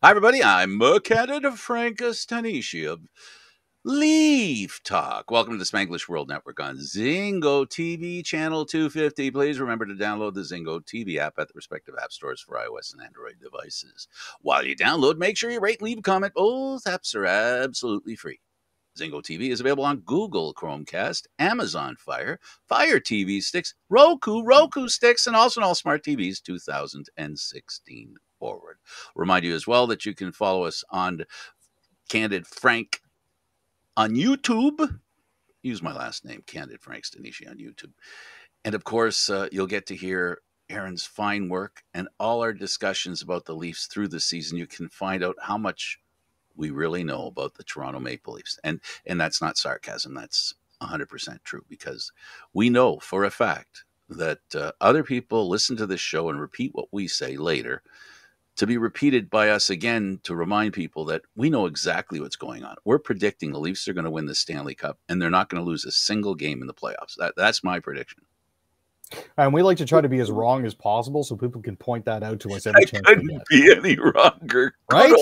Hi, everybody. I'm Candid Frank Stanisci of Leaf Talk. Welcome to the Spanglish World Network on Zingo TV channel 250. Please remember to download the Zingo TV app at the respective app stores for iOS and Android devices. While you download, make sure you rate and leave a comment. Both apps are absolutely free. Zingo TV is available on Google Chromecast, Amazon Fire, Fire TV sticks, Roku sticks, and also on all smart TVs 2016 forward. Remind you as well that you can follow us on Candid Frank on YouTube. Use my last name, Candid Frank Stanisci, on YouTube. And of course, you'll get to hear Aaron's fine work and all our discussions about the Leafs through the season. You can find out how much we really know about the Toronto Maple Leafs. And that's not sarcasm. That's 100% true, because we know for a fact that other people listen to this show and repeat what we say later to be repeated by us again to remind people that we know exactly what's going on. We're predicting the Leafs are going to win the Stanley Cup, and they're not going to lose a single game in the playoffs. That's my prediction. And we like to try to be as wrong as possible so people can point that out to us every chance we get. Couldn't be any wronger. Right?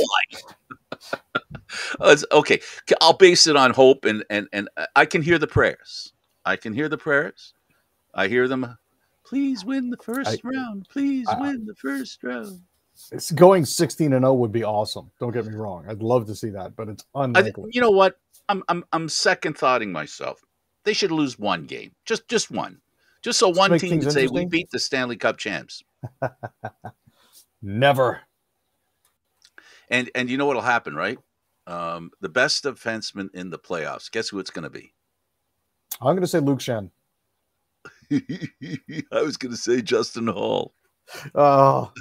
Okay, I'll base it on hope, and I can hear the prayers. I hear them. Please win the first round. Please win the first round. It's going 16-0 would be awesome. Don't get me wrong. I'd love to see that, but it's unlikely. You know what? I'm second thoughting myself. They should lose one game, just one, just so one team can say we beat the Stanley Cup champs. Never. And you know what'll happen, right? The best defenseman in the playoffs. Guess who it's going to be? I'm going to say Luke Shen. I was going to say Justin Hall. Oh,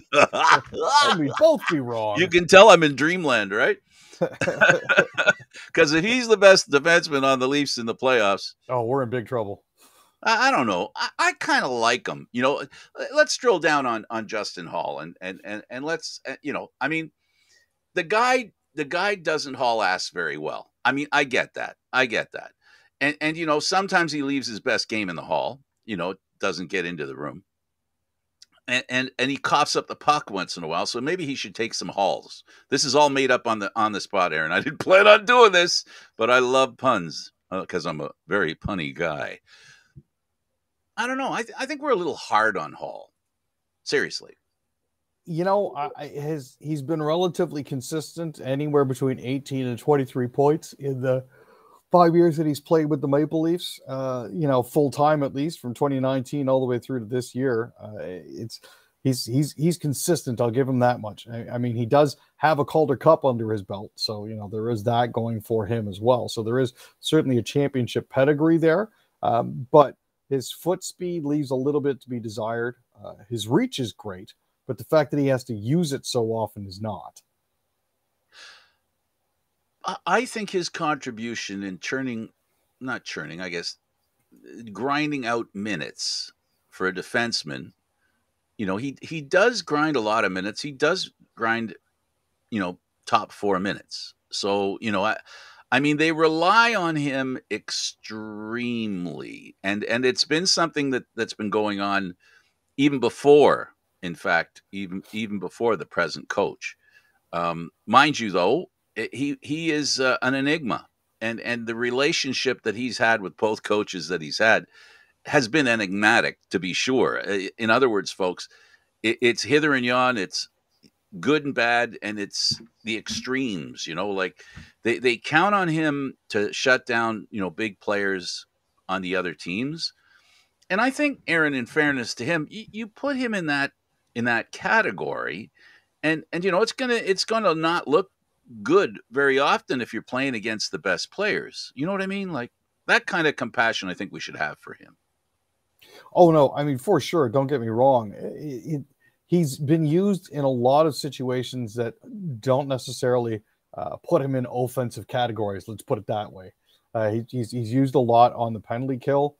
we'd both be wrong. You can tell I'm in dreamland, right? Because if he's the best defenseman on the Leafs in the playoffs, we're in big trouble. I don't know. I kind of like him. You know, let's drill down on Justin Hall and let's I mean, the guy doesn't haul ass very well. I mean, I get that. And sometimes he leaves his best game in the hall. Doesn't get into the room. And he coughs up the puck once in a while, so maybe he should take some hauls. This is all made up on the spot, Aaron. I didn't plan on doing this, but I love puns because I'm a very punny guy. I don't know. I think we're a little hard on Hall. Seriously. He's been relatively consistent, anywhere between 18 and 23 points in the 5 years that he's played with the Maple Leafs, full time, at least from 2019 all the way through to this year. He's consistent. I'll give him that much. I mean, he does have a Calder Cup under his belt. So, there is that going for him as well. So there is certainly a championship pedigree there. But his foot speed leaves a little bit to be desired. His reach is great, but the fact that he has to use it so often is not. I think his contribution in grinding out minutes for a defenseman, he does grind a lot of minutes. He does grind, top 4 minutes. So, I mean, they rely on him extremely. And it's been something that's been going on even before, in fact, even before the present coach. Mind you, though, he is an enigma, and the relationship that he's had with both coaches that he's had has been enigmatic, to be sure. In other words, folks, it's hither and yon, it's good and bad, and it's the extremes. Like they count on him to shut down big players on the other teams, and I think, Aaron, in fairness to him, you put him in that category, and it's gonna not look good very often if you're playing against the best players. You know what I mean? Like, that kind of compassion I think we should have for him. Oh, no. I mean, for sure. Don't get me wrong. He's been used in a lot of situations that don't necessarily put him in offensive categories. Let's put it that way. He's used a lot on the penalty kill.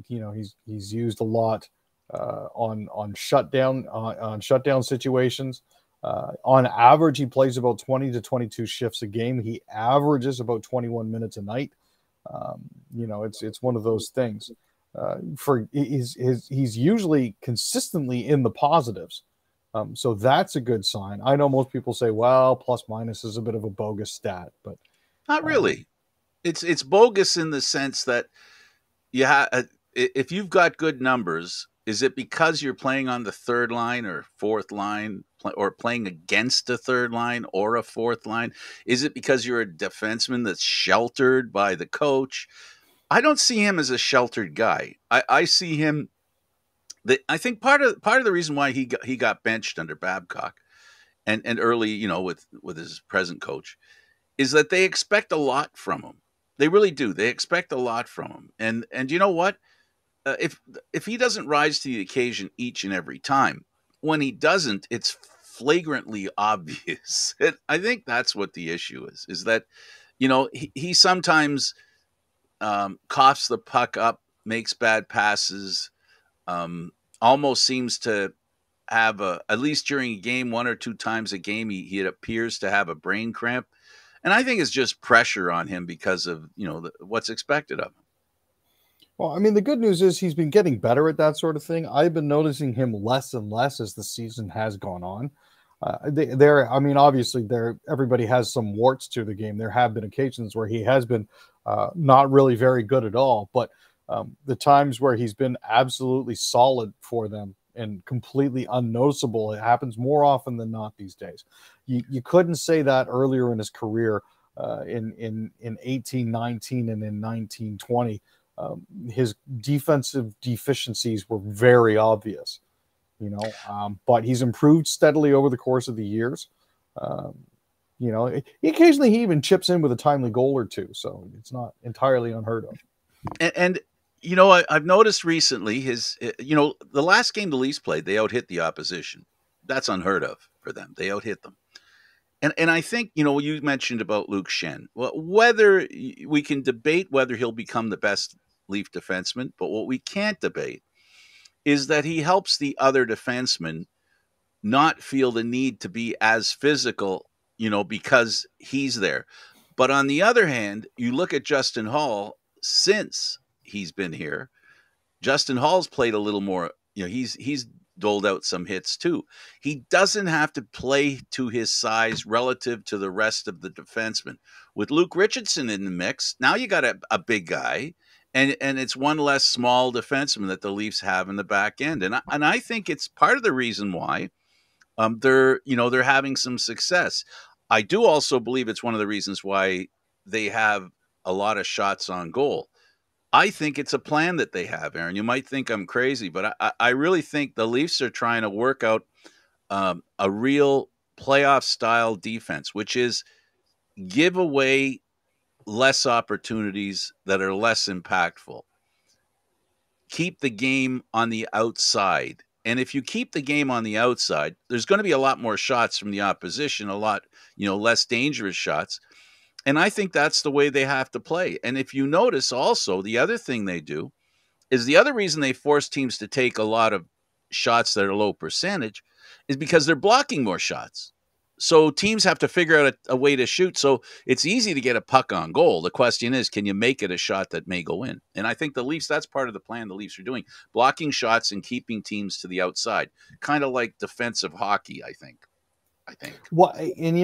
He's used a lot on shutdown situations. On average, he plays about 20 to 22 shifts a game. He averages about 21 minutes a night. It's one of those things. He's usually consistently in the positives. So that's a good sign. I know most people say, well, plus minus is a bit of a bogus stat, but Not really. It's bogus in the sense that you have if you've got good numbers, is it because you're playing on the third line or fourth line or playing against a third line or a fourth line? Is it because you're a defenseman that's sheltered by the coach? I don't see him as a sheltered guy. I see him. I think part of the reason why he got benched under Babcock and early, with his present coach, is that they expect a lot from him. They really do. They expect a lot from him. And you know what? If he doesn't rise to the occasion each and every time, when he doesn't, it's flagrantly obvious. I think that's what the issue is that he sometimes coughs the puck up, makes bad passes, almost seems to have at least during a game, one or two times a game, he appears to have a brain cramp. And I think it's just pressure on him because of, what's expected of him. Well, I mean, the good news is he's been getting better at that sort of thing. I've been noticing him less and less as the season has gone on. I mean, obviously, everybody has some warts to the game. There have been occasions where he has been not really very good at all, but the times where he's been absolutely solid for them and completely unnoticeable, it happens more often than not these days. You couldn't say that earlier in his career in 18-19 and in 19-20. His defensive deficiencies were very obvious, but he's improved steadily over the course of the years. Occasionally he even chips in with a timely goal or two, so it's not entirely unheard of. And I've noticed recently the last game the Leafs played, they out-hit the opposition. That's unheard of for them. They out-hit them. And I think, you mentioned about Luke Schenn. Well, whether we can debate whether he'll become the best Leaf defenseman, but what we can't debate is that he helps the other defensemen not feel the need to be as physical, because he's there. But on the other hand, you look at Justin Hall since he's been here. Justin Hall's played a little more, he's doled out some hits too. He doesn't have to play to his size relative to the rest of the defensemen. With Luke Richardson in the mix, now you got a big guy, and it's one less small defenseman that the Leafs have in the back end. And I think it's part of the reason why they're having some success. I do also believe it's one of the reasons why they have a lot of shots on goal. I think it's a plan that they have, Aaron. You might think I'm crazy, but I really think the Leafs are trying to work out a real playoff-style defense, which is give away less opportunities that are less impactful. Keep the game on the outside. And if you keep the game on the outside, there's going to be a lot more shots from the opposition, a lot, less dangerous shots. And I think that's the way they have to play. And if you notice also, the other thing they do is the other reason they force teams to take a lot of shots that are low percentage is because they're blocking more shots. So teams have to figure out a way to shoot. So it's easy to get a puck on goal. The question is, can you make it a shot that may go in? And I think the Leafs, that's part of the plan the Leafs are doing, blocking shots and keeping teams to the outside, kind of like defensive hockey, I think. Well, and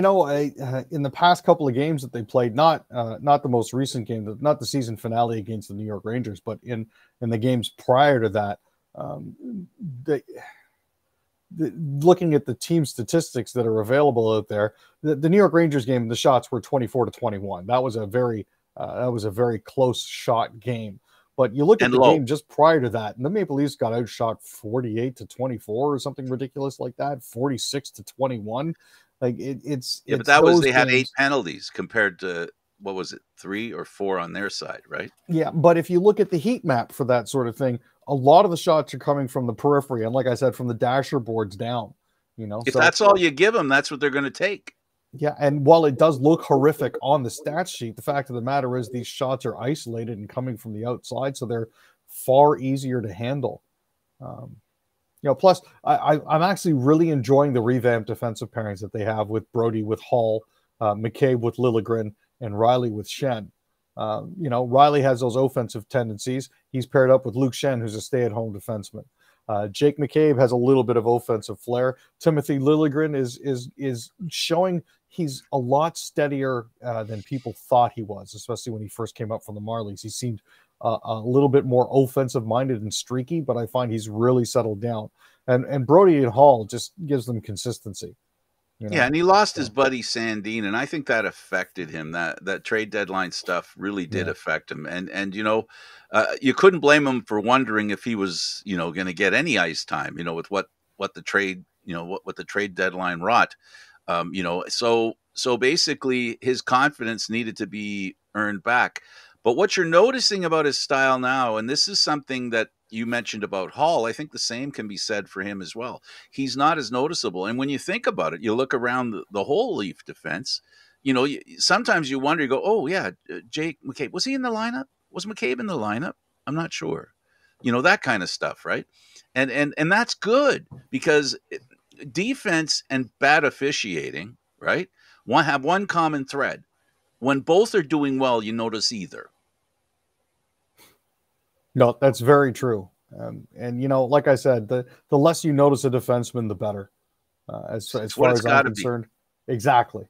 in the past couple of games that they played, not the most recent game, not the season finale against the New York Rangers, but in the games prior to that, looking at the team statistics that are available out there, the New York Rangers game, the shots were 24-21. That was a very close shot game. But you look at the game just prior to that, and the Maple Leafs got outshot 48-24 or something ridiculous like that, 46-21. Like it's but that was they had 8 penalties compared to what was it, 3 or 4 on their side, right? Yeah, but if you look at the heat map for that sort of thing, a lot of the shots are coming from the periphery, and like I said, from the dasher boards down. If that's all you give them, that's what they're going to take. Yeah, and while it does look horrific on the stat sheet, the fact of the matter is these shots are isolated and coming from the outside, so they're far easier to handle. Plus, I'm actually really enjoying the revamped defensive pairings that they have with Brody with Hall, McCabe with Liljegren, and Riley with Schenn. Riley has those offensive tendencies. He's paired up with Luke Schenn, who's a stay-at-home defenseman. Jake McCabe has a little bit of offensive flair. Timothy Liljegren is showing he's a lot steadier than people thought he was, especially when he first came up from the Marlies. He seemed a little bit more offensive minded and streaky, but I find he's really settled down. And Brody and Hall just gives them consistency. You know? Yeah, and he lost his buddy Sandin, and I think that affected him. That trade deadline stuff really did affect him. And you know, you couldn't blame him for wondering if he was, you know, going to get any ice time. You know, with what the trade, you know, what the trade deadline wrought. You know, so basically his confidence needed to be earned back. But what you're noticing about his style now, and this is something that you mentioned about Hall, I think the same can be said for him as well. He's not as noticeable. And when you think about it, you look around the whole Leaf defense, you know, sometimes you wonder, you go, oh, yeah, Jake McCabe, was he in the lineup? Was McCabe in the lineup? I'm not sure. You know, that kind of stuff, right? And that's good because defense and bad officiating, right, have one common thread. When both are doing well, you notice either. No, that's very true. And, you know, like I said, the less you notice a defenseman, the better. As far as I'm concerned. Exactly.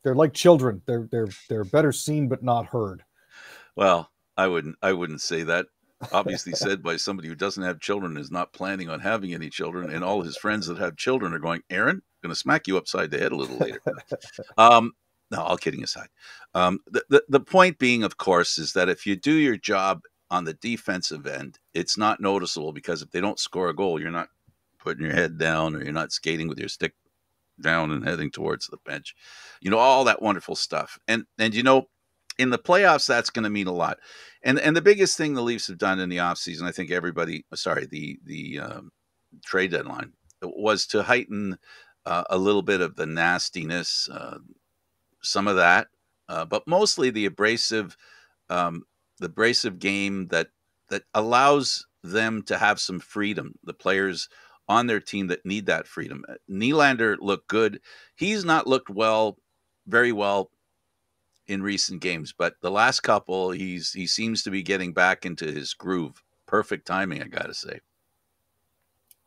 They're like children. They're better seen but not heard. Well, I wouldn't say that. Obviously said by somebody who doesn't have children, is not planning on having any children, and all his friends that have children are going, Aaron, I'm going to smack you upside the head a little later. No, all kidding aside. The point being, of course, is that if you do your job on the defensive end, it's not noticeable because if they don't score a goal, you're not putting your head down or you're not skating with your stick down and heading towards the bench. You know, all that wonderful stuff. And you know, in the playoffs, that's going to mean a lot. And the biggest thing the Leafs have done in the offseason, I think the trade deadline, was to heighten a little bit of the nastiness, some of that, but mostly the abrasive game that allows them to have some freedom. The players on their team that need that freedom. Nylander looked good. He's not looked very well in recent games, but the last couple, he seems to be getting back into his groove. Perfect timing, I got to say.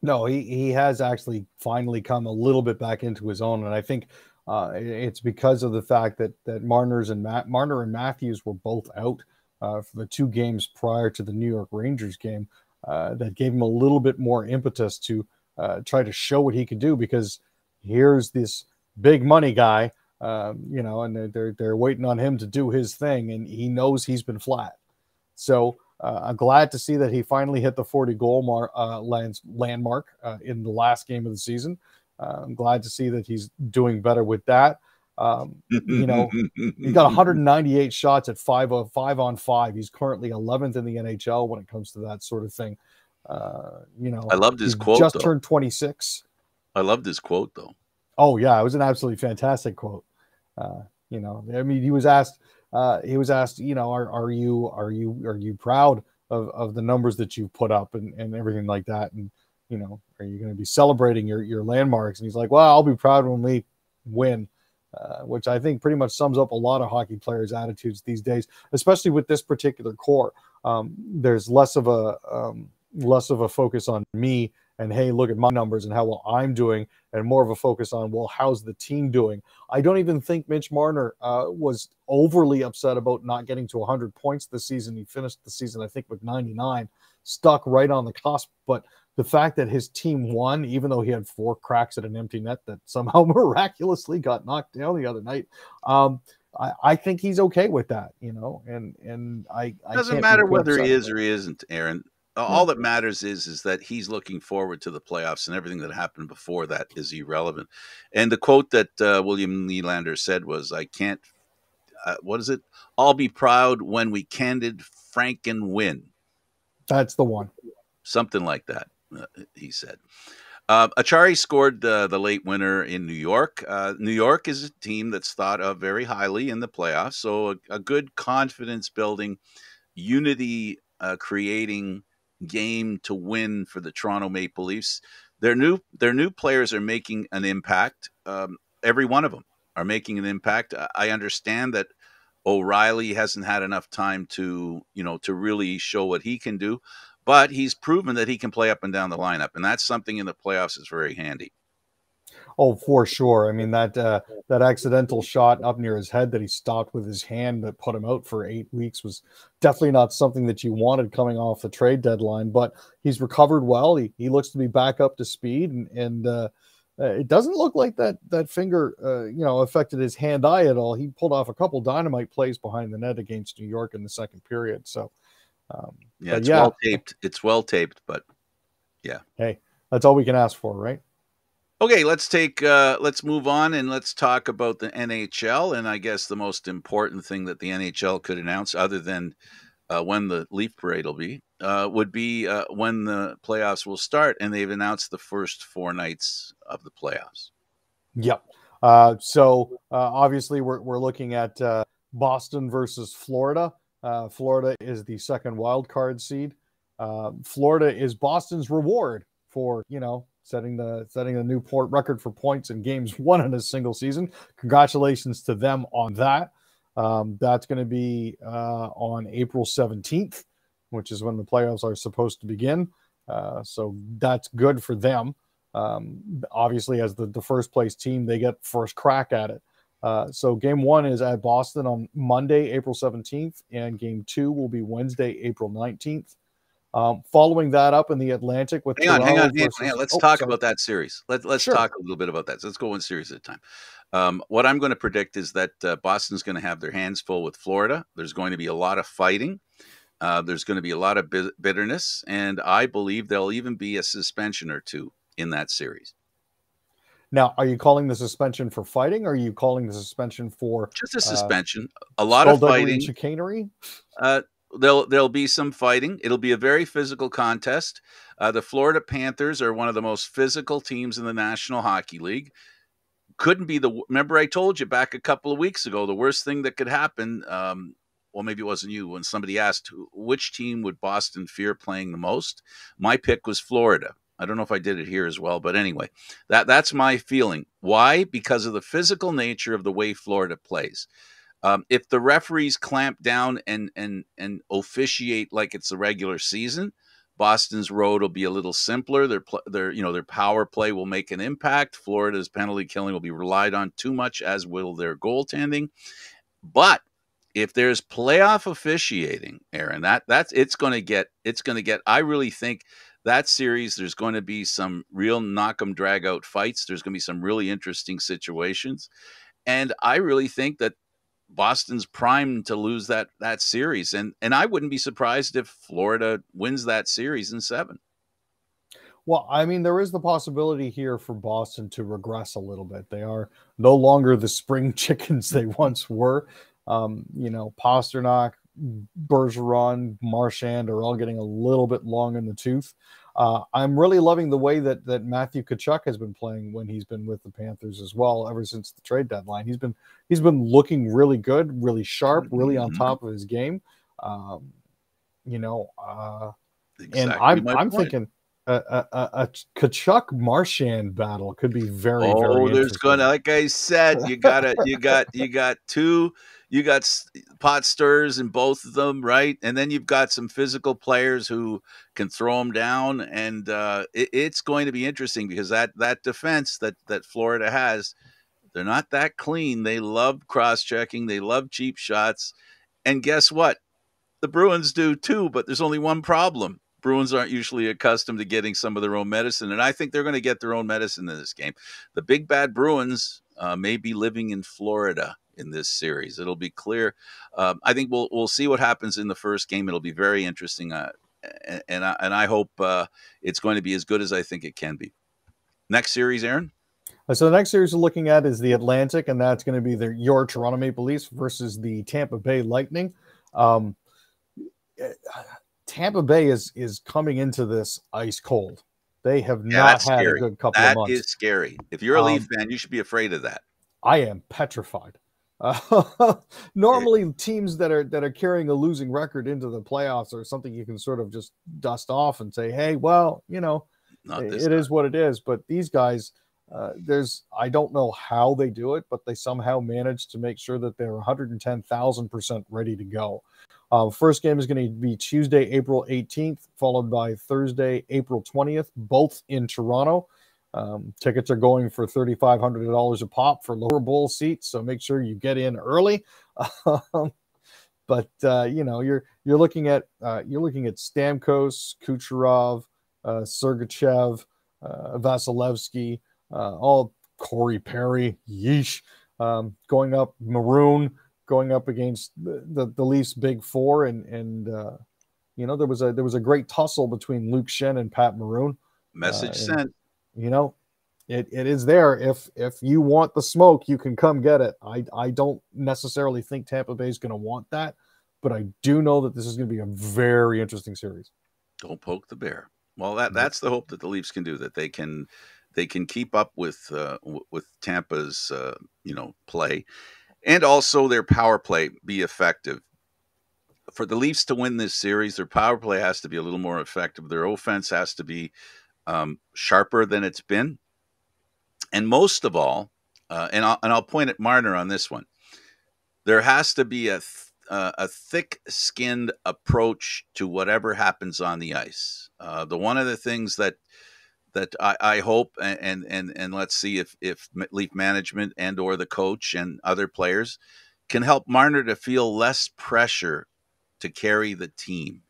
No, he has actually finally come a little bit back into his own, and I think it's because of the fact that Marner and Matthews were both out for the 2 games prior to the New York Rangers game. That gave him a little bit more impetus to try to show what he could do, because here's this big money guy, you know, and they're waiting on him to do his thing, and he knows he's been flat. So I'm glad to see that he finally hit the 40-goal landmark in the last game of the season. I'm glad to see that he's doing better with that. You know, he got 198 shots at 5-on-5. He's currently 11th in the NHL when it comes to that sort of thing. You know, I loved his quote. Just turned 26. I loved his quote, though. Oh yeah, it was an absolutely fantastic quote. You know, I mean, he was asked, you know, are you proud of the numbers that you've put up and everything like that, and you know, are you going to be celebrating your landmarks? And he's like, well, I'll be proud when we win, which I think pretty much sums up a lot of hockey players' attitudes these days, especially with this particular core. There's less of a focus on me and, hey, look at my numbers and how well I'm doing, and more of a focus on, well, how's the team doing? I don't even think Mitch Marner was overly upset about not getting to 100 points this season. He finished the season, I think, with 99, stuck right on the cusp. But the fact that his team won, even though he had 4 cracks at an empty net that somehow miraculously got knocked down the other night, I think he's okay with that, you know. And I doesn't matter whether he is or he isn't, Aaron. All that matters is that he's looking forward to the playoffs, and everything that happened before that is irrelevant. And the quote that William Nylander said was, "I can't. What is it? I'll be proud when we Candid, Franken win." That's the one. Something like that. He said. Achari scored the late winner in New York. New York is a team that's thought of very highly in the playoffs, so a good confidence-building, unity-creating game to win for the Toronto Maple Leafs. Their new players are making an impact. Every one of them are making an impact. I understand that O'Reilly hasn't had enough time to really show what he can do. but he's proven that he can play up and down the lineup, and that's something in the playoffs is very handy. Oh, for sure. I mean, that accidental shot up near his head that he stopped with his hand that put him out for 8 weeks was definitely not something that you wanted coming off the trade deadline. But he's recovered well. He looks to be back up to speed, and it doesn't look like that finger affected his hand-eye at all. He pulled off a couple dynamite plays behind the net against New York in the second period. So it's well taped. It's well taped, but yeah. Hey, that's all we can ask for, right? Okay, let's move on and let's talk about the NHL. And I guess the most important thing that the NHL could announce, other than when the Leaf Parade will be, would be when the playoffs will start. And they've announced the first 4 nights of the playoffs. Yep. So obviously we're looking at Boston versus Florida. Florida is the second wild card seed. Florida is Boston's reward for, setting the new port record for points in games won in a single season. Congratulations to them on that. That's going to be on April 17th, which is when the playoffs are supposed to begin. So that's good for them. Obviously, as the first place team, they get first crack at it. So game 1 is at Boston on Monday, April 17th, and game 2 will be Wednesday, April 19th. Following that up in the Atlantic with hang on. Let's talk about that series. Let's sure. talk a little bit about that. So let's go one series at a time. What I'm going to predict is that Boston's going to have their hands full with Florida. There's going to be a lot of fighting. There's going to be a lot of bitterness, and I believe there'll even be a suspension or 2 in that series. Now, are you calling the suspension for fighting, or are you calling the suspension for just a suspension? A lot of fighting, chicanery. There'll be some fighting. It'll be a very physical contest. The Florida Panthers are one of the most physical teams in the National Hockey League. Remember I told you back a couple of weeks ago, the worst thing that could happen, well, maybe it wasn't you, when somebody asked which team would Boston fear playing the most. My pick was Florida. I don't know if I did it here as well, but anyway, that's my feeling. Why? Because of the physical nature of the way Florida plays. If the referees clamp down and officiate like it's the regular season, Boston's road will be a little simpler. Their power play will make an impact. Florida's penalty killing will be relied on too much, as will their goaltending. But if there's playoff officiating, Aaron, it's going to get. I really think that series, there's going to be some real knock 'em drag out fights. There's going to be some really interesting situations, and I really think that Boston's primed to lose that series, and I wouldn't be surprised if Florida wins that series in 7. Well, I mean, there is the possibility here for Boston to regress a little bit. They are no longer the spring chickens they once were. Pasternak, Bergeron, Marchand are all getting a little bit long in the tooth. I'm really loving the way that Matthew Tkachuk has been playing when he's been with the Panthers as well, ever since the trade deadline. He's been looking really good, really sharp, really on top of his game. Exactly, and I'm thinking a Tkachuk Marchand battle could be very, very interesting. There's gonna, like I said, you got pot stirrers in both of them, right? And then you've got some physical players who can throw them down, and it's going to be interesting because that defense that Florida has, they're not that clean. They love cross-checking. They love cheap shots. And guess what? The Bruins do too, but there's only one problem. Bruins aren't usually accustomed to getting some of their own medicine, and I think they're going to get their own medicine in this game. The big bad Bruins may be living in Florida in this series. It'll be clear. I think we'll see what happens in the first game. It'll be very interesting, and I hope it's going to be as good as I think it can be. Next series, Aaron? So the next series we're looking at is the Atlantic, and that's going to be your Toronto Maple Leafs versus the Tampa Bay Lightning. Tampa Bay is coming into this ice cold. They have not had a good couple of months. That is scary. If you're a Leaf fan, you should be afraid of that. I am petrified. Normally, teams that are carrying a losing record into the playoffs are something you can sort of just dust off and say, "Hey, well, it is what it is." But these guys, I don't know how they do it, but they somehow manage to make sure that they're 110,000% ready to go. First game is going to be Tuesday, April 18th, followed by Thursday, April 20th, both in Toronto. Tickets are going for $3,500 a pop for lower bowl seats, so make sure you get in early. But you're looking at Stamkos, Kucherov, Sergachev, Vasilevsky, all Corey Perry, yeesh, going up Maroon, going up against the Leafs' big four, and there was a great tussle between Luke Shen and Pat Maroon. Message sent. It is there. If you want the smoke, you can come get it. I don't necessarily think Tampa Bay is going to want that, but I do know that this is going to be a very interesting series. Don't poke the bear. Well, that's the hope that the Leafs can do, that they can keep up with Tampa's play, and also their power play be effective. For the Leafs to win this series, their power play has to be a little more effective. Their offense has to be sharper than it's been, and most of all, and I'll point at Marner on this one. There has to be a thick-skinned approach to whatever happens on the ice. One of the things that I hope, and let's see if Leaf management and or the coach and other players can help Marner to feel less pressure to carry the team.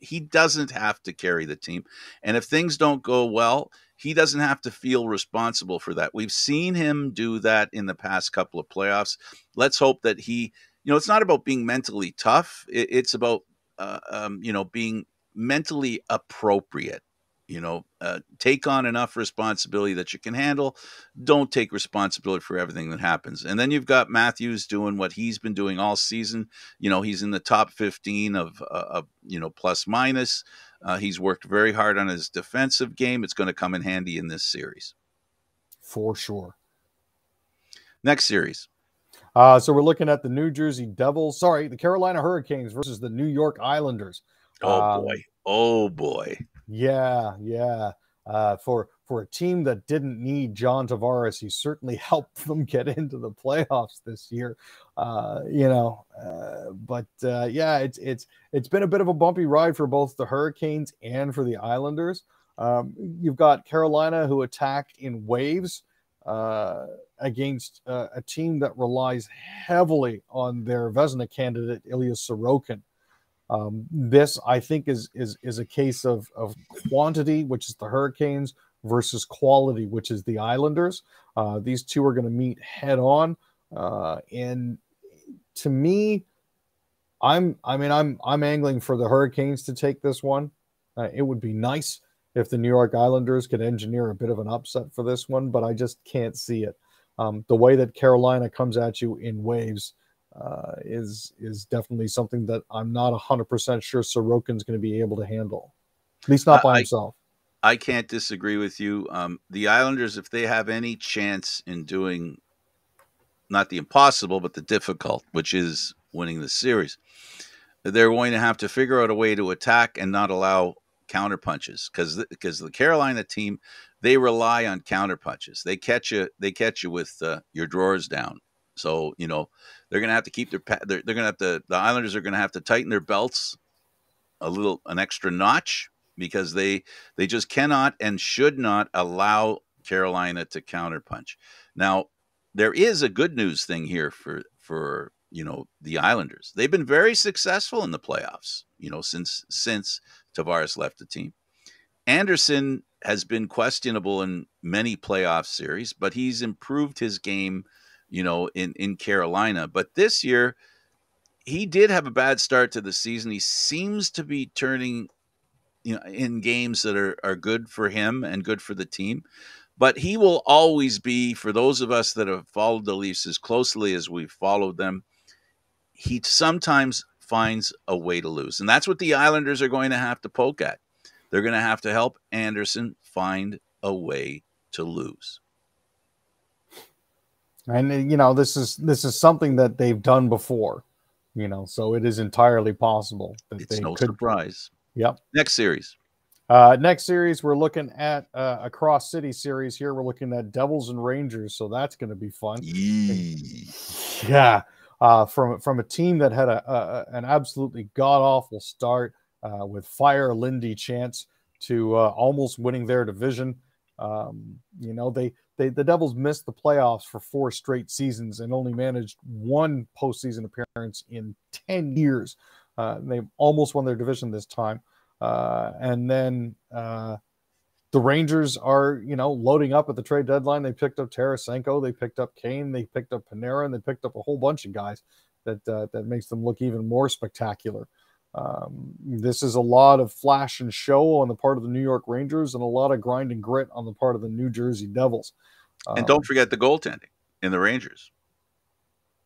He doesn't have to carry the team. And if things don't go well, he doesn't have to feel responsible for that. We've seen him do that in the past couple of playoffs. Let's hope that it's not about being mentally tough. It's about, being mentally appropriate. Take on enough responsibility that you can handle. Don't take responsibility for everything that happens. And then you've got Matthews doing what he's been doing all season. He's in the top 15 of plus minus. He's worked very hard on his defensive game. It's going to come in handy in this series. For sure. Next series. So we're looking at the Carolina Hurricanes versus the New York Islanders. Oh boy. Yeah. For a team that didn't need John Tavares, he certainly helped them get into the playoffs this year. It's been a bit of a bumpy ride for both the Hurricanes and for the Islanders. You've got Carolina, who attacked in waves against a team that relies heavily on their Vezina candidate Ilya Sorokin. This, I think, is a case of quantity, which is the Hurricanes, versus quality, which is the Islanders. These two are going to meet head on, and to me, I'm angling for the Hurricanes to take this one. It would be nice if the New York Islanders could engineer a bit of an upset for this one, but I just can't see it. The way that Carolina comes at you in waves is definitely something that I'm not 100% sure Sorokin's going to be able to handle, at least not by himself. I can't disagree with you. The Islanders, if they have any chance in doing not the impossible, but the difficult, which is winning the series, they're going to have to figure out a way to attack and not allow counter punches, because the Carolina team, they rely on counter punches. They catch you with your drawers down. So they're going to have to keep the Islanders are going to have to tighten their belts an extra notch, because they just cannot and should not allow Carolina to counterpunch. Now, there is a good news thing here for the Islanders. They've been very successful in the playoffs, since Tavares left the team. Anderson has been questionable in many playoff series, but he's improved his game, in Carolina. But this year, he did have a bad start to the season. He seems to be turning in games that are good for him and good for the team. But he will always be, for those of us that have followed the Leafs as closely as we've followed them, he sometimes finds a way to lose. And that's what the Islanders are going to have to poke at. They're going to have to help Anderson find a way to lose. And, this is something that they've done before, so it is entirely possible that it's no surprise. Yep. Next series. Next series, we're looking at a cross city series here. We're looking at Devils and Rangers, so that's going to be fun. Yee. Yeah, from a team that had an absolutely god awful start with Fire Lindy Chance to almost winning their division. The Devils missed the playoffs for 4 straight seasons and only managed 1 postseason appearance in 10 years. They almost won their division this time. And then the Rangers are, loading up at the trade deadline. They picked up Tarasenko, they picked up Kane, they picked up Panarin, they picked up a whole bunch of guys that makes them look even more spectacular. This is a lot of flash and show on the part of the New York Rangers and a lot of grind and grit on the part of the New Jersey Devils. And don't forget the goaltending in the Rangers.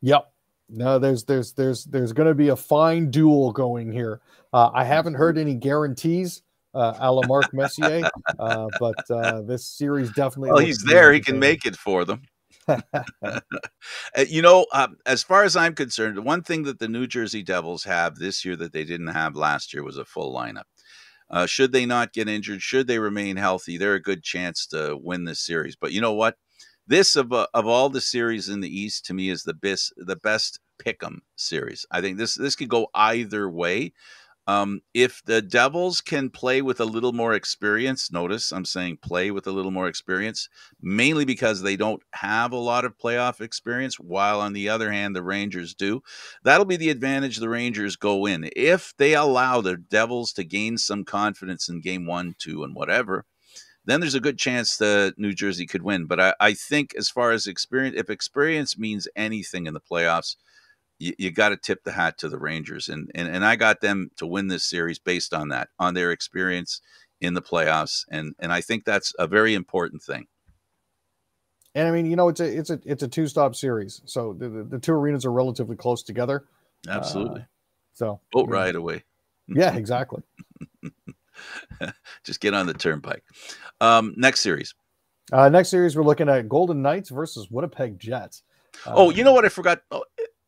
Yep. No, there's going to be a fine duel going here. I haven't heard any guarantees, a la Marc Messier, but this series definitely. Well, he's there; he can make it for them. As far as I'm concerned, the one thing that the New Jersey Devils have this year that they didn't have last year was a full lineup. Should they not get injured, should they remain healthy, they're a good chance to win this series. But you know what? This of all the series in the East, to me, is the best pick'em series. I think this could go either way. If the Devils can play with a little more experience, notice I'm saying play with a little more experience, mainly because they don't have a lot of playoff experience, while on the other hand, the Rangers do. That'll be the advantage the Rangers go in. If they allow the Devils to gain some confidence in game 1, 2, and whatever, then there's a good chance that New Jersey could win. But I think as far as experience, if experience means anything in the playoffs, you got to tip the hat to the Rangers. And I got them to win this series based on that, on their experience in the playoffs. And I think that's a very important thing. And I mean, it's a 2-stop series. So the 2 arenas are relatively close together. Absolutely. So boat ride away. Yeah, exactly. Just get on the turnpike. Next series. Next series, we're looking at Golden Knights versus Winnipeg Jets. You know what I forgot?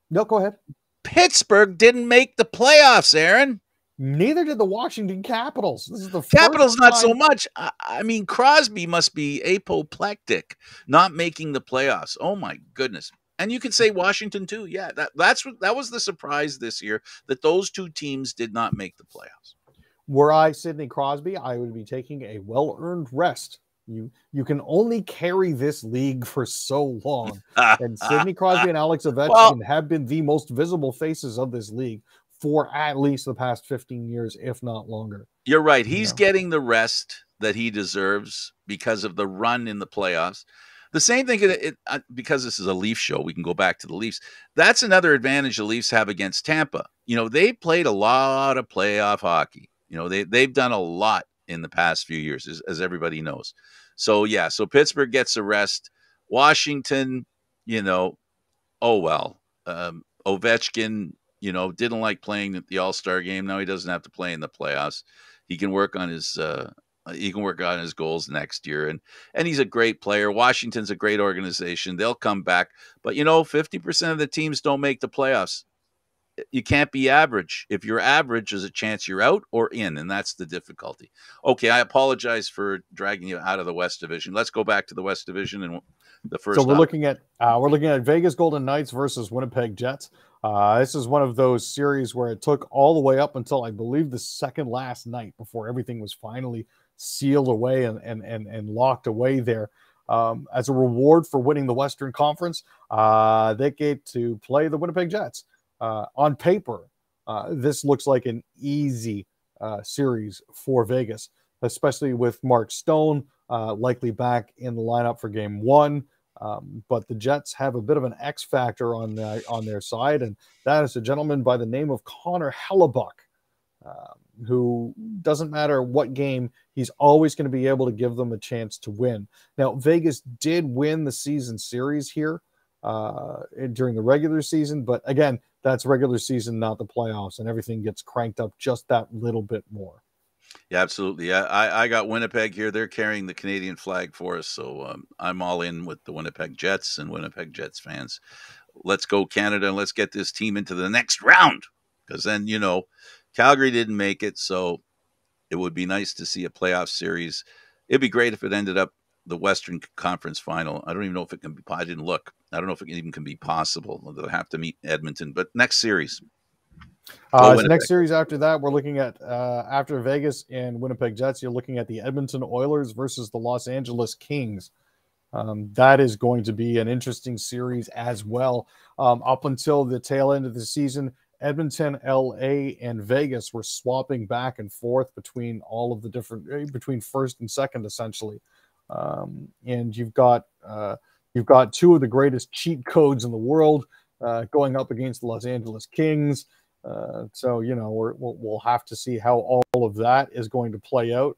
No, go ahead. Pittsburgh didn't make the playoffs, Aaron. Neither did the Washington Capitals. This is the Capitals not so much. I mean, Crosby must be apoplectic, not making the playoffs. Oh my goodness. And you could say Washington too. Yeah, that was the surprise this year, that those 2 teams did not make the playoffs. Were I Sidney Crosby, I would be taking a well-earned rest. You can only carry this league for so long. And Sidney Crosby and Alex Ovechkin have been the most visible faces of this league for at least the past 15 years, if not longer. You're right. He's getting the rest that he deserves because of the run in the playoffs. The same thing, because this is a Leaf show, we can go back to the Leafs. That's another advantage the Leafs have against Tampa. They played a lot of playoff hockey. They've done a lot in the past few years, as everybody knows. So, yeah, so Pittsburgh gets a rest. Washington, oh, well. Ovechkin, didn't like playing at the All-Star game. Now he doesn't have to play in the playoffs. He can work on his goals next year. And he's a great player. Washington's a great organization. They'll come back. But, 50% of the teams don't make the playoffs. You can't be average. If you're average, there's a chance you're out or in, and that's the difficulty. Okay, I apologize for dragging you out of the West Division. Let's go back to the West Division and the first. So we're looking at Vegas Golden Knights versus Winnipeg Jets. This is one of those series where it took all the way up until I believe the second last night before everything was finally sealed away and locked away there. As a reward for winning the Western Conference, they get to play the Winnipeg Jets. On paper, this looks like an easy series for Vegas, especially with Mark Stone likely back in the lineup for game 1. But the Jets have a bit of an X factor on their side, and that is a gentleman by the name of Connor Hellebuck, who doesn't matter what game, he's always going to be able to give them a chance to win. Now, Vegas did win the season series here during the regular season, but again, that's regular season, not the playoffs, and everything gets cranked up just that little bit more. Yeah, absolutely. I got Winnipeg here. They're carrying the Canadian flag for us, so I'm all in with the Winnipeg Jets and Winnipeg Jets fans. Let's go Canada, and let's get this team into the next round, because then, Calgary didn't make it, so It would be nice to see a playoff series. It'd be great if it ended up the Western Conference Final. I don't even know if it can be. I didn't look. I don't know if it even can be possible. They'll have to meet Edmonton. But next series, go So next Winnipeg. series after that, we're looking at after Vegas and Winnipeg Jets. You're looking at the Edmonton Oilers versus the Los Angeles Kings. That is going to be an interesting series as well. Up until the tail end of the season, Edmonton, LA, and Vegas were swapping back and forth between all of the different between first and second, essentially. And you've got two of the greatest cheat codes in the world going up against the Los Angeles Kings. So you know we'll have to see how all of that is going to play out.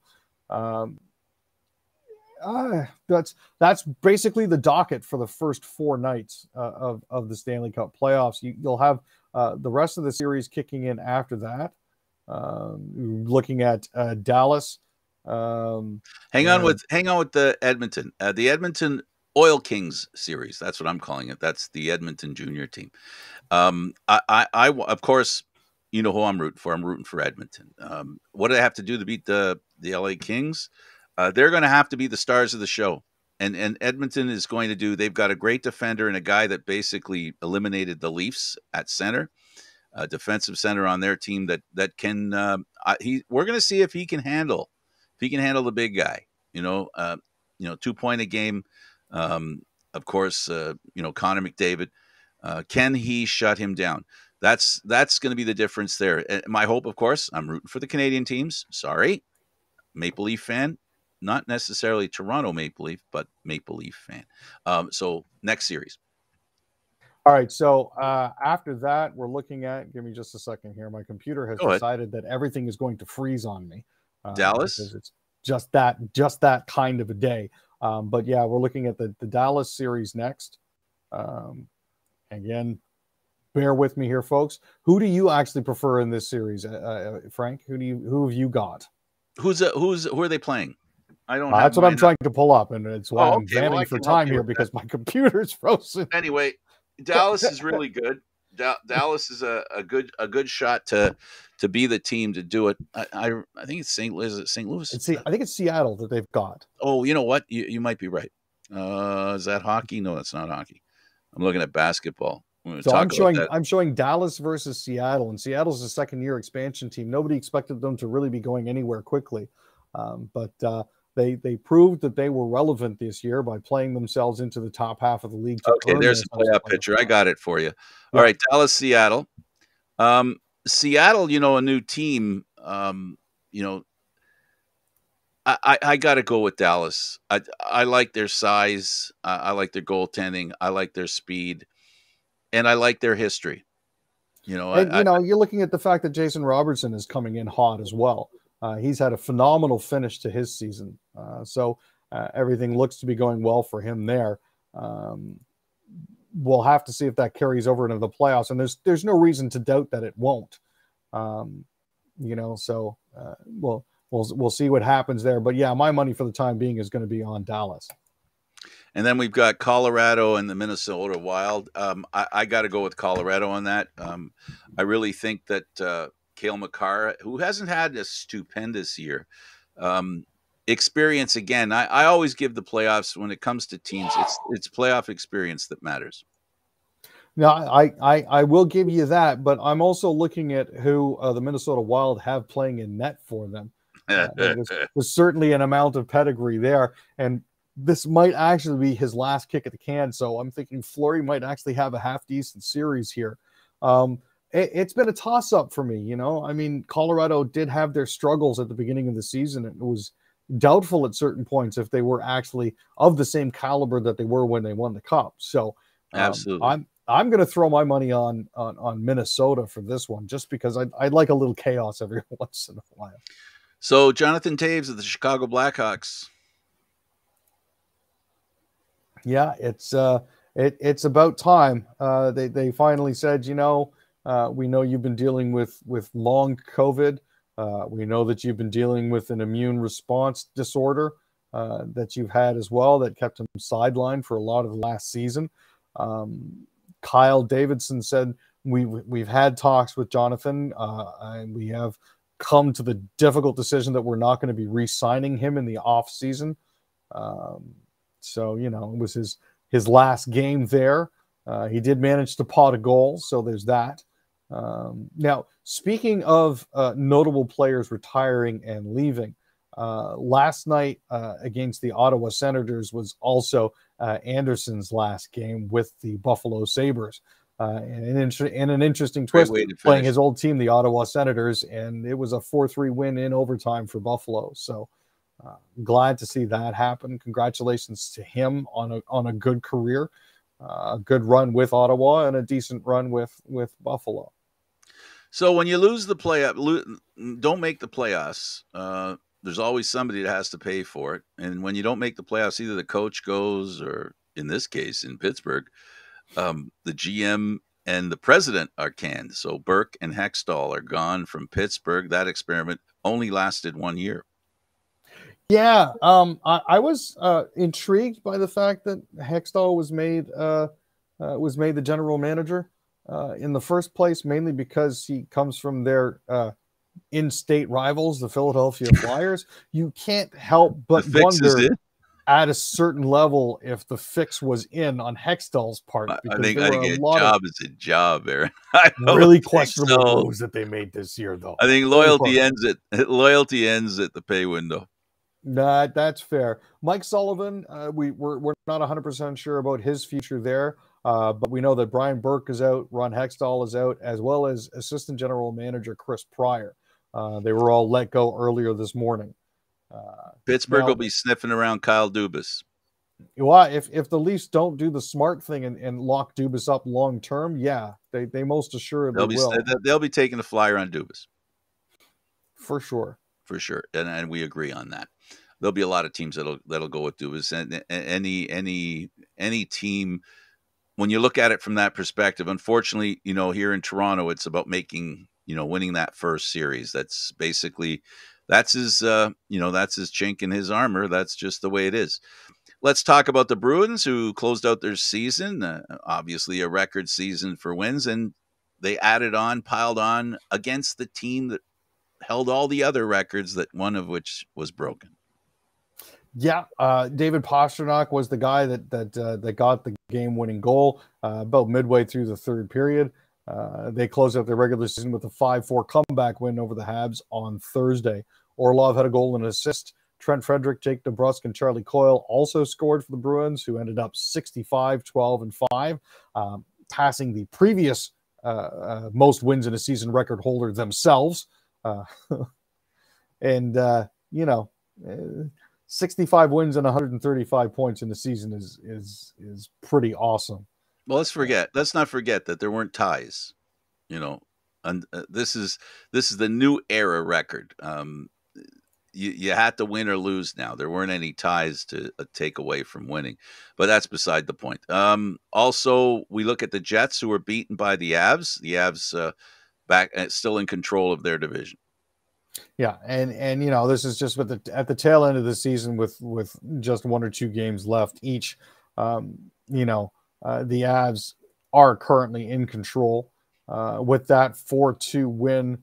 That's basically the docket for the first 4 nights of the Stanley Cup playoffs. You'll have the rest of the series kicking in after that. Looking at Dallas. Hang on with the Edmonton Oil Kings series. That's what I'm calling it. That's the Edmonton junior team. I of course, you know who I'm rooting for. I'm rooting for Edmonton. What do they have to do to beat the LA Kings? They're going to have to be the stars of the show. And Edmonton is going to do, they've got a great defender and a guy that basically eliminated the Leafs at center, a defensive center on their team that can, we're going to see if he can handle the big guy, 2-point a game. Of course, Connor McDavid, can he shut him down? That's going to be the difference there. And my hope, of course, I'm rooting for the Canadian teams. Sorry, Maple Leaf fan. Not necessarily Toronto Maple Leaf, but Maple Leaf fan. So next series. All right. So after that, we're looking at. Give me just a second here. My computer has decided that everything is going to freeze on me. Dallas. Because it's just that kind of a day. But yeah, we're looking at the Dallas series next. Again, bear with me here, folks. Who do you actually prefer in this series, Frank? Who have you got? Who are they playing? I don't. That's what I'm trying to pull up, and it's why I'm vanning for time here because my computer's frozen. Anyway, Dallas is really good. Dallas is a good shot to be the team to do it. I think it's St. Louis. Is it St. Louis? I think it's Seattle that they've got. Oh, you know what? You might be right. Is that hockey? No, that's not hockey. I'm looking at basketball. So I'm showing Dallas versus Seattle, and Seattle's a second-year expansion team. Nobody expected them to really be going anywhere quickly, but they proved that they were relevant this year by playing themselves into the top half of the league. Okay, there's a playoff picture. I got it for you. Yeah. All right, Dallas, Seattle. Seattle, a new team. I got to go with Dallas. I like their size. I like their goaltending. I like their speed. And I like their history. You're looking at the fact that Jason Robertson is coming in hot as well. He's had a phenomenal finish to his season. So everything looks to be going well for him there. We'll have to see if that carries over into the playoffs. And there's no reason to doubt that it won't. So we'll see what happens there. But yeah, my money for the time being is going to be on Dallas. And then we've got Colorado and the Minnesota Wild. I got to go with Colorado on that. I really think that Cale Makar, who hasn't had a stupendous year, experience again. I always give the playoffs when it comes to teams. It's playoff experience that matters. Now, I will give you that, but I'm also looking at who the Minnesota Wild have playing in net for them. There's certainly an amount of pedigree there, and this might actually be his last kick at the can. So I'm thinking Fleury might actually have a half decent series here. It's been a toss up for me. I mean, Colorado did have their struggles at the beginning of the season. It was doubtful at certain points if they were actually of the same caliber that they were when they won the cup. So absolutely, I'm going to throw my money on Minnesota for this one, just because I'd like a little chaos every once in a while. So Jonathan Toews of the Chicago Blackhawks. Yeah, it's about time. They finally said, we know you've been dealing with long COVID. We know that you've been dealing with an immune response disorder that you've had as well that kept him sidelined for a lot of the last season. Kyle Davidson said we've had talks with Jonathan, and we have come to the difficult decision that we're not going to be re-signing him in the off season. So, you know, it was his last game there. He did manage to pot a goal, so there's that. Now, speaking of notable players retiring and leaving, last night against the Ottawa Senators was also Anderson's last game with the Buffalo Sabres. And an interesting twist, playing his old team, the Ottawa Senators, and it was a 4-3 win in overtime for Buffalo. So glad to see that happen. Congratulations to him on a good career, a good run with Ottawa, and a decent run with Buffalo. So when you lose the don't make the playoffs, there's always somebody that has to pay for it. And when you don't make the playoffs, either the coach goes, or in this case, in Pittsburgh, the GM and the president are canned. So Burke and Hextall are gone from Pittsburgh. That experiment only lasted 1 year. Yeah, I was intrigued by the fact that Hextall was made the general manager in the first place, mainly because he comes from their in-state rivals, the Philadelphia Flyers. You can't help but wonder at a certain level if the fix was in on Hextall's part. I think a job is a job, Aaron. Really questionable moves that they made this year, though. I think loyalty ends at the pay window. That's fair. Mike Sullivan, we're not 100% sure about his future there, but we know that Brian Burke is out, Ron Hextall is out, as well as assistant general manager Chris Pryor. They were all let go earlier this morning. Pittsburgh will be sniffing around Kyle Dubas. Well, if the Leafs don't do the smart thing and lock Dubas up long term, yeah, they most assuredly will. They'll be taking a flyer on Dubas. For sure. For sure. And we agree on that. There'll be a lot of teams that'll go with Dubas, and any team, when you look at it from that perspective. Unfortunately, you know, here in Toronto, it's about winning that first series. That's basically that's his chink in his armor. That's just the way it is. Let's talk about the Bruins, who closed out their season, obviously a record season for wins, and they piled on against the team that held all the other records, that one of which was broken. Yeah, David Pastrnak was the guy that got the game-winning goal about midway through the third period. They closed out their regular season with a 5-4 comeback win over the Habs on Thursday. Orlov had a goal and an assist. Trent Frederick, Jake DeBrusk, and Charlie Coyle also scored for the Bruins, who ended up 65-12-5, passing the previous most wins in a season record holder themselves. 65 wins and 135 points in the season is pretty awesome. Well, let's not forget that there weren't ties, and this is the new era record. You had to win or lose now. There weren't any ties to take away from winning, but that's beside the point. Also, we look at the Jets, who were beaten by the Avs. The Avs back still in control of their division. Yeah, and this is just at the tail end of the season with just 1 or 2 games left each. The Avs are currently in control with that 4-2 win.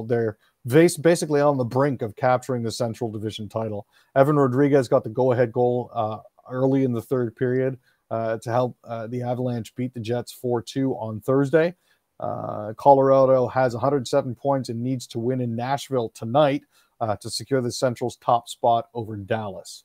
They're basically on the brink of capturing the Central Division title. Evan Rodriguez got the go-ahead goal early in the third period to help the Avalanche beat the Jets 4-2 on Thursday. Colorado has 107 points and needs to win in Nashville tonight to secure the Central's top spot over Dallas.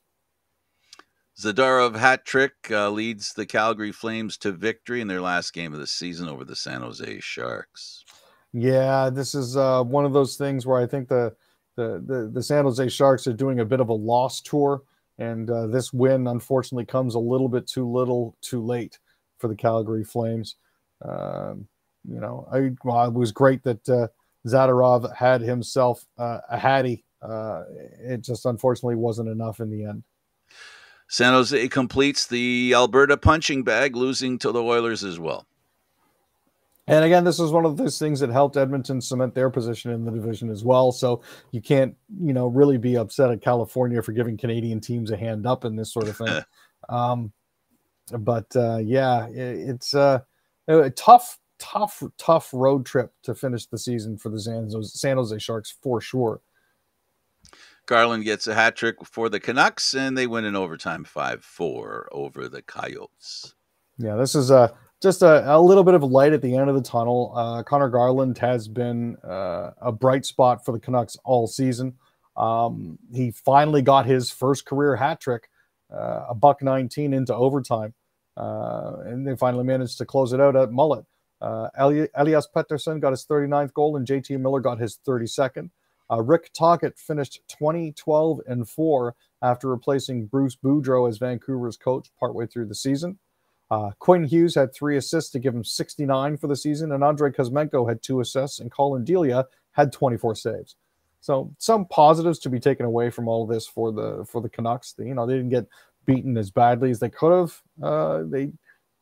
Zadorov hat trick leads the Calgary Flames to victory in their last game of the season over the San Jose Sharks. Yeah, this is one of those things where I think the San Jose Sharks are doing a bit of a lost tour, and this win unfortunately comes a little bit too late for the Calgary Flames. It was great that Zadorov had himself a hattie. It just unfortunately wasn't enough in the end. San Jose completes the Alberta punching bag, losing to the Oilers as well. And again, this is one of those things that helped Edmonton cement their position in the division as well. So you can't, really be upset at California for giving Canadian teams a hand up in this sort of thing. It's a tough tough road trip to finish the season for the San Jose Sharks for sure. Garland gets a hat trick for the Canucks, and they win in overtime 5-4 over the Coyotes. Yeah, this is just a little bit of light at the end of the tunnel. Connor Garland has been a bright spot for the Canucks all season. He finally got his first career hat trick, a $1.19 into overtime, and they finally managed to close it out at mullet. Elias Pettersson got his 39th goal, and JT Miller got his 32nd. Rick Tocchet finished 20-12-4 after replacing Bruce Boudreau as Vancouver's coach partway through the season. Quinn Hughes had 3 assists to give him 69 for the season, and Andrei Kuzmenko had 2 assists, and Colin Delia had 24 saves. So some positives to be taken away from all of this for the Canucks. They didn't get beaten as badly as they could have. They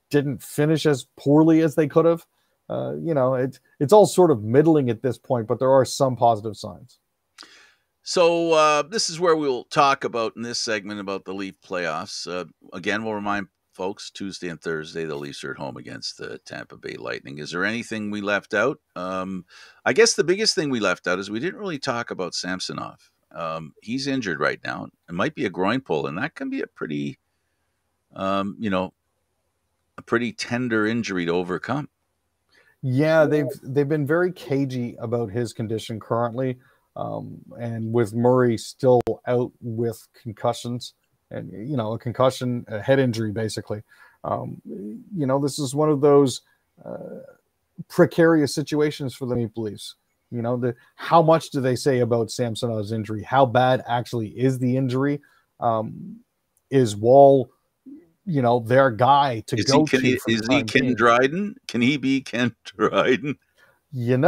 didn't finish as poorly as they could have. It's all sort of middling at this point, but there are some positive signs. So this is where we'll talk about in this segment about the Leaf playoffs. Again, we'll remind folks, Tuesday and Thursday, the Leafs are at home against the Tampa Bay Lightning. Is there anything we left out? I guess the biggest thing we left out is we didn't really talk about Samsonov. He's injured right now. It might be a groin pull, and that can be a pretty, a pretty tender injury to overcome. Yeah, they've been very cagey about his condition currently, and with Murray still out with concussions and a concussion, a head injury basically. This is one of those precarious situations for the Maple Leafs. How much do they say about Samsonov's injury? How bad actually is the injury? Is Wall their guy to go to? Is he Ken Dryden? Can he be Ken Dryden? Ken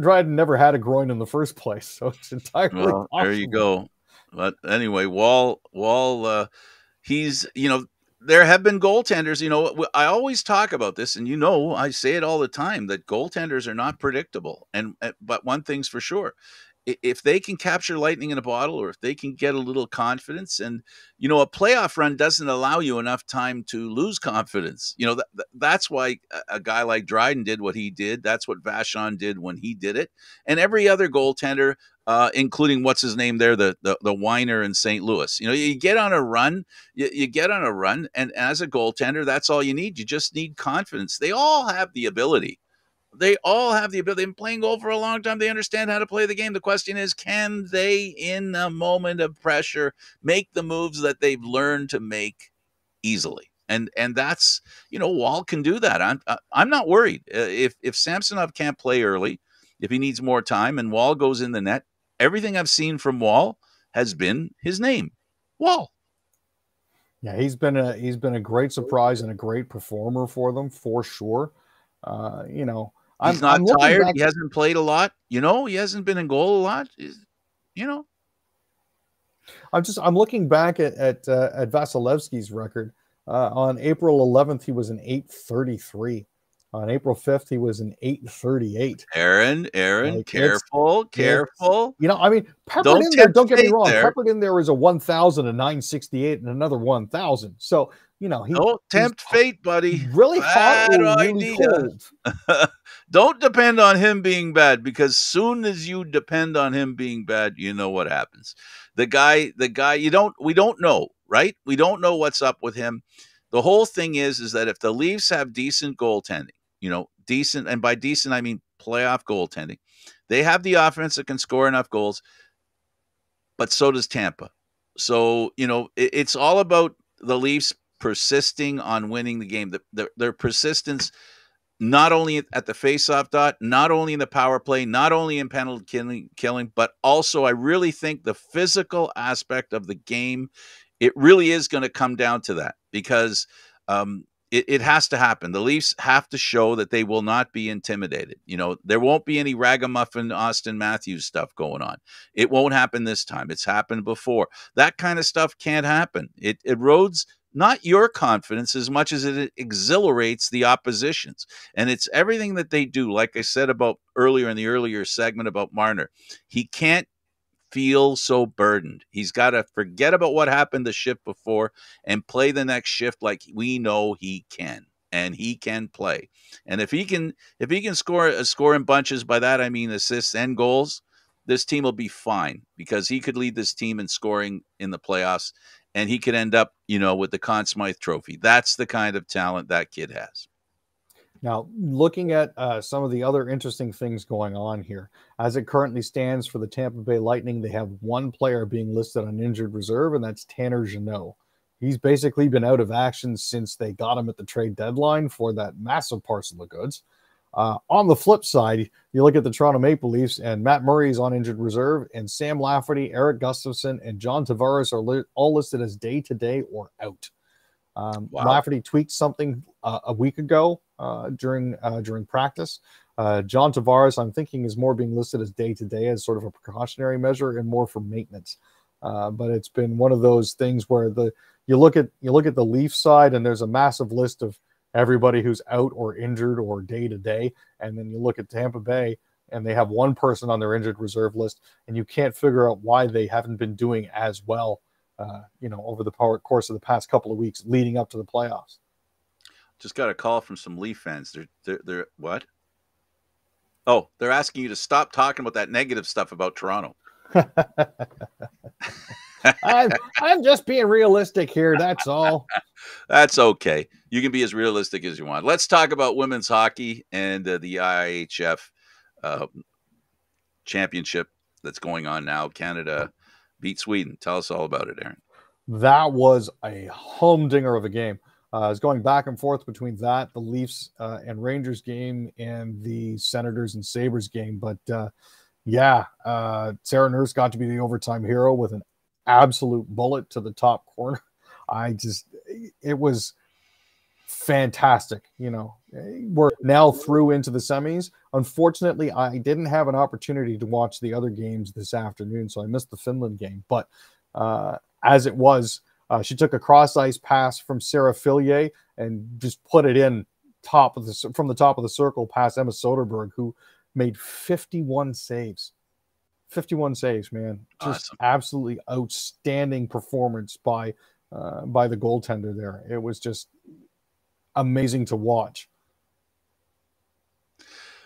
Dryden never had a groin in the first place, so it's entirely possible. There you go. But anyway, Wall, he's, there have been goaltenders, I always talk about this, and I say it all the time, that goaltenders are not predictable. But one thing's for sure, if they can capture lightning in a bottle, or if they can get a little confidence, and a playoff run doesn't allow you enough time to lose confidence. That's why a guy like Dryden did what he did. That's what Vachon did when he did it, and every other goaltender, including what's his name there, the whiner in St. Louis. You get on a run, you get on a run, and as a goaltender, that's all you need. You just need confidence. They all have the ability. They've been playing goal for a long time. They understand how to play the game. The question is, can they, in a moment of pressure, make the moves that they've learned to make easily? And that's, Wall can do that. I'm not worried. If Samsonov can't play early, if he needs more time and Wall goes in the net, everything I've seen from Wall has been his name, Wall. Yeah, he's been a great surprise and a great performer for them for sure. He's not tired. He hasn't played a lot. He hasn't been in goal a lot. I'm looking back at Vasilevsky's record. On April 11th, he was an .833. On April 5th, he was an .838. Aaron, careful. Peppered in there. Don't get me wrong. Peppered in there is a 1,000, a 968, and another 1,000. So don't tempt fate, buddy. Really hot or really cold? Don't depend on him being bad, because soon as you depend on him being bad, you know what happens. The guy, we don't know, right? We don't know what's up with him. The whole thing is that if the Leafs have decent goaltending, decent, and by decent, I mean playoff goaltending, they have the offense that can score enough goals, but so does Tampa. So, it's all about the Leafs persisting on winning the game. Their persistence, not only at the faceoff dot, not only in the power play, not only in penalty killing, but also I really think the physical aspect of the game, it really is going to come down to that, because it has to happen. The Leafs have to show that they will not be intimidated. There won't be any ragamuffin Austin Matthews stuff going on. It won't happen this time. It's happened before. That kind of stuff can't happen. It erodes not your confidence as much as it exhilarates the opposition's. And it's everything that they do. Like I said about earlier in the earlier segment about Marner, he can't feel so burdened. He's got to forget about what happened the shift before and play the next shift like we know he can. and he can play. And if he can score in bunches, by that I mean assists and goals, this team will be fine, because he could lead this team in scoring in the playoffs, and he could end up, with the Conn Smythe Trophy. That's the kind of talent that kid has. Now, looking at some of the other interesting things going on here, as it currently stands for the Tampa Bay Lightning, they have one player being listed on injured reserve, and that's Tanner Jeannot. He's basically been out of action since they got him at the trade deadline for that massive parcel of goods. On the flip side, you look at the Toronto Maple Leafs, and Matt Murray is on injured reserve, and Sam Lafferty, Eric Gustafsson, and John Tavares are all listed as day-to-day or out. Wow. Lafferty tweaked something a week ago during practice. John Tavares, I'm thinking, is more being listed as day-to-day as sort of a precautionary measure and more for maintenance. But it's been one of those things where you look at the Leaf side, and there's a massive list of everybody who's out or injured or day-to-day, and then you look at Tampa Bay, and they have one person on their injured reserve list, and you can't figure out why they haven't been doing as well over the course of the past couple of weeks leading up to the playoffs. Just got a call from some Leaf fans. They're what? Oh, they're asking you to stop talking about that negative stuff about Toronto. I'm just being realistic here. That's all. That's okay. You can be as realistic as you want. Let's talk about women's hockey and the IIHF championship that's going on now. Canada beat Sweden. Tell us all about it, Aaron. That was a humdinger of a game. It was going back and forth between that, the Leafs and Rangers game, and the Senators and Sabres game. But Sarah Nurse got to be the overtime hero with an absolute bullet to the top corner. It was fantastic. We're now through into the semis. Unfortunately, I didn't have an opportunity to watch the other games this afternoon, so I missed the Finland game. But as it was, she took a cross-ice pass from Sarah Fillier and just put it in from the top of the circle past Emma Soderberg, who made 51 saves. 51 saves, man. Just awesome. Absolutely outstanding performance by the goaltender there. It was just amazing to watch.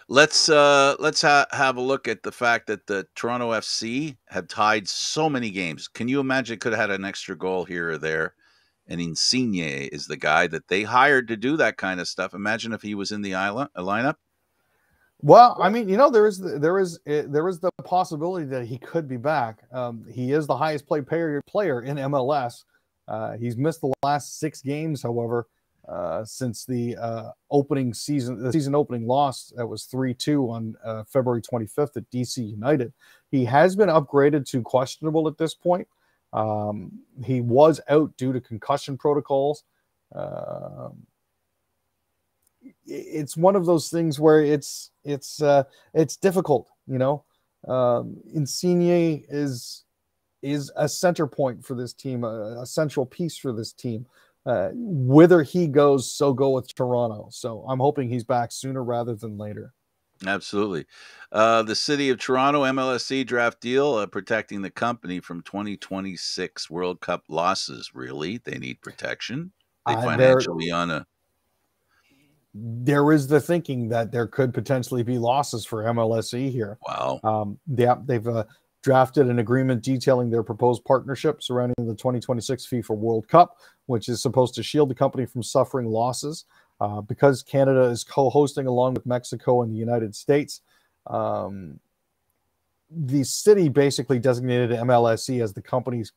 Let's have a look at the fact that the Toronto FC have tied so many games. Can you imagine? Could have had an extra goal here or there. And Insigne is the guy that they hired to do that kind of stuff. Imagine if he was in the lineup. Well, I mean, there is the possibility that he could be back. He is the highest paid player in MLS. He's missed the last 6 games, however, since the season opening loss that was 3-2 on February 25th at DC United. He has been upgraded to questionable at this point. He was out due to concussion protocols. It's one of those things where it's difficult, Insigne is a center point for this team, a central piece for this team. Whither he goes, so go with Toronto. So I'm hoping he's back sooner rather than later. Absolutely. The City of Toronto MLSC draft deal protecting the company from 2026 World Cup losses. Really? They need protection? They financially on a... There is the thinking that there could potentially be losses for MLSE here. Wow. They've drafted an agreement detailing their proposed partnership surrounding the 2026 FIFA World Cup, which is supposed to shield the company from suffering losses. Because Canada is co-hosting along with Mexico and the United States, the city basically designated MLSE as the companies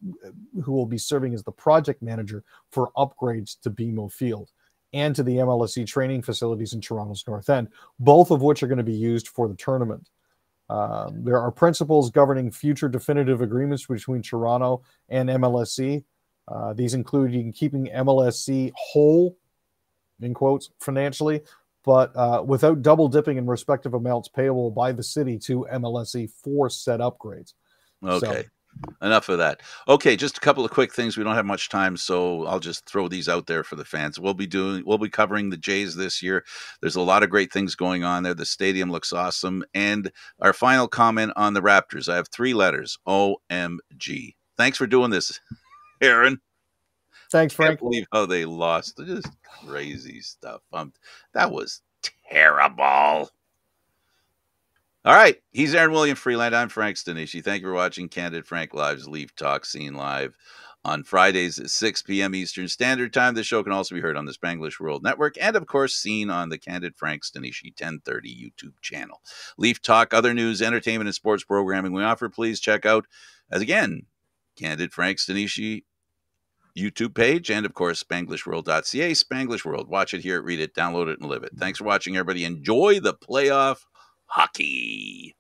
who will be serving as the project manager for upgrades to BMO Field and to the MLSE training facilities in Toronto's North End, both of which are going to be used for the tournament. There are principles governing future definitive agreements between Toronto and MLSE. These include keeping MLSE whole, in quotes, financially, but without double dipping in respective amounts payable by the city to MLSE for said upgrades. Okay. Enough of that. Okay, just a couple of quick things. We don't have much time, so I'll just throw these out there for the fans. We'll be covering the Jays this year. There's a lot of great things going on there. The stadium looks awesome. And our final comment on the Raptors. I have 3 letters. OMG. Thanks for doing this, Aaron. Thanks, Can't Frank. believe how they lost. Just crazy stuff. That was terrible. All right. He's Aaron William Freeland. I'm Frank Stanisci. Thank you for watching Candid Frank Live's Leaf Talk, seen live on Fridays at 6 p.m. Eastern Standard Time. The show can also be heard on the Spanglish World Network and, of course, seen on the Candid Frank Stanisci 1030 YouTube channel. Leaf Talk, other news, entertainment, and sports programming we offer. Please check out, as again, Candid Frank Stanisci YouTube page, and of course, SpanglishWorld.ca. Spanglish World. Watch it, hear it, read it, download it, and live it. Thanks for watching, everybody. Enjoy the playoff hockey.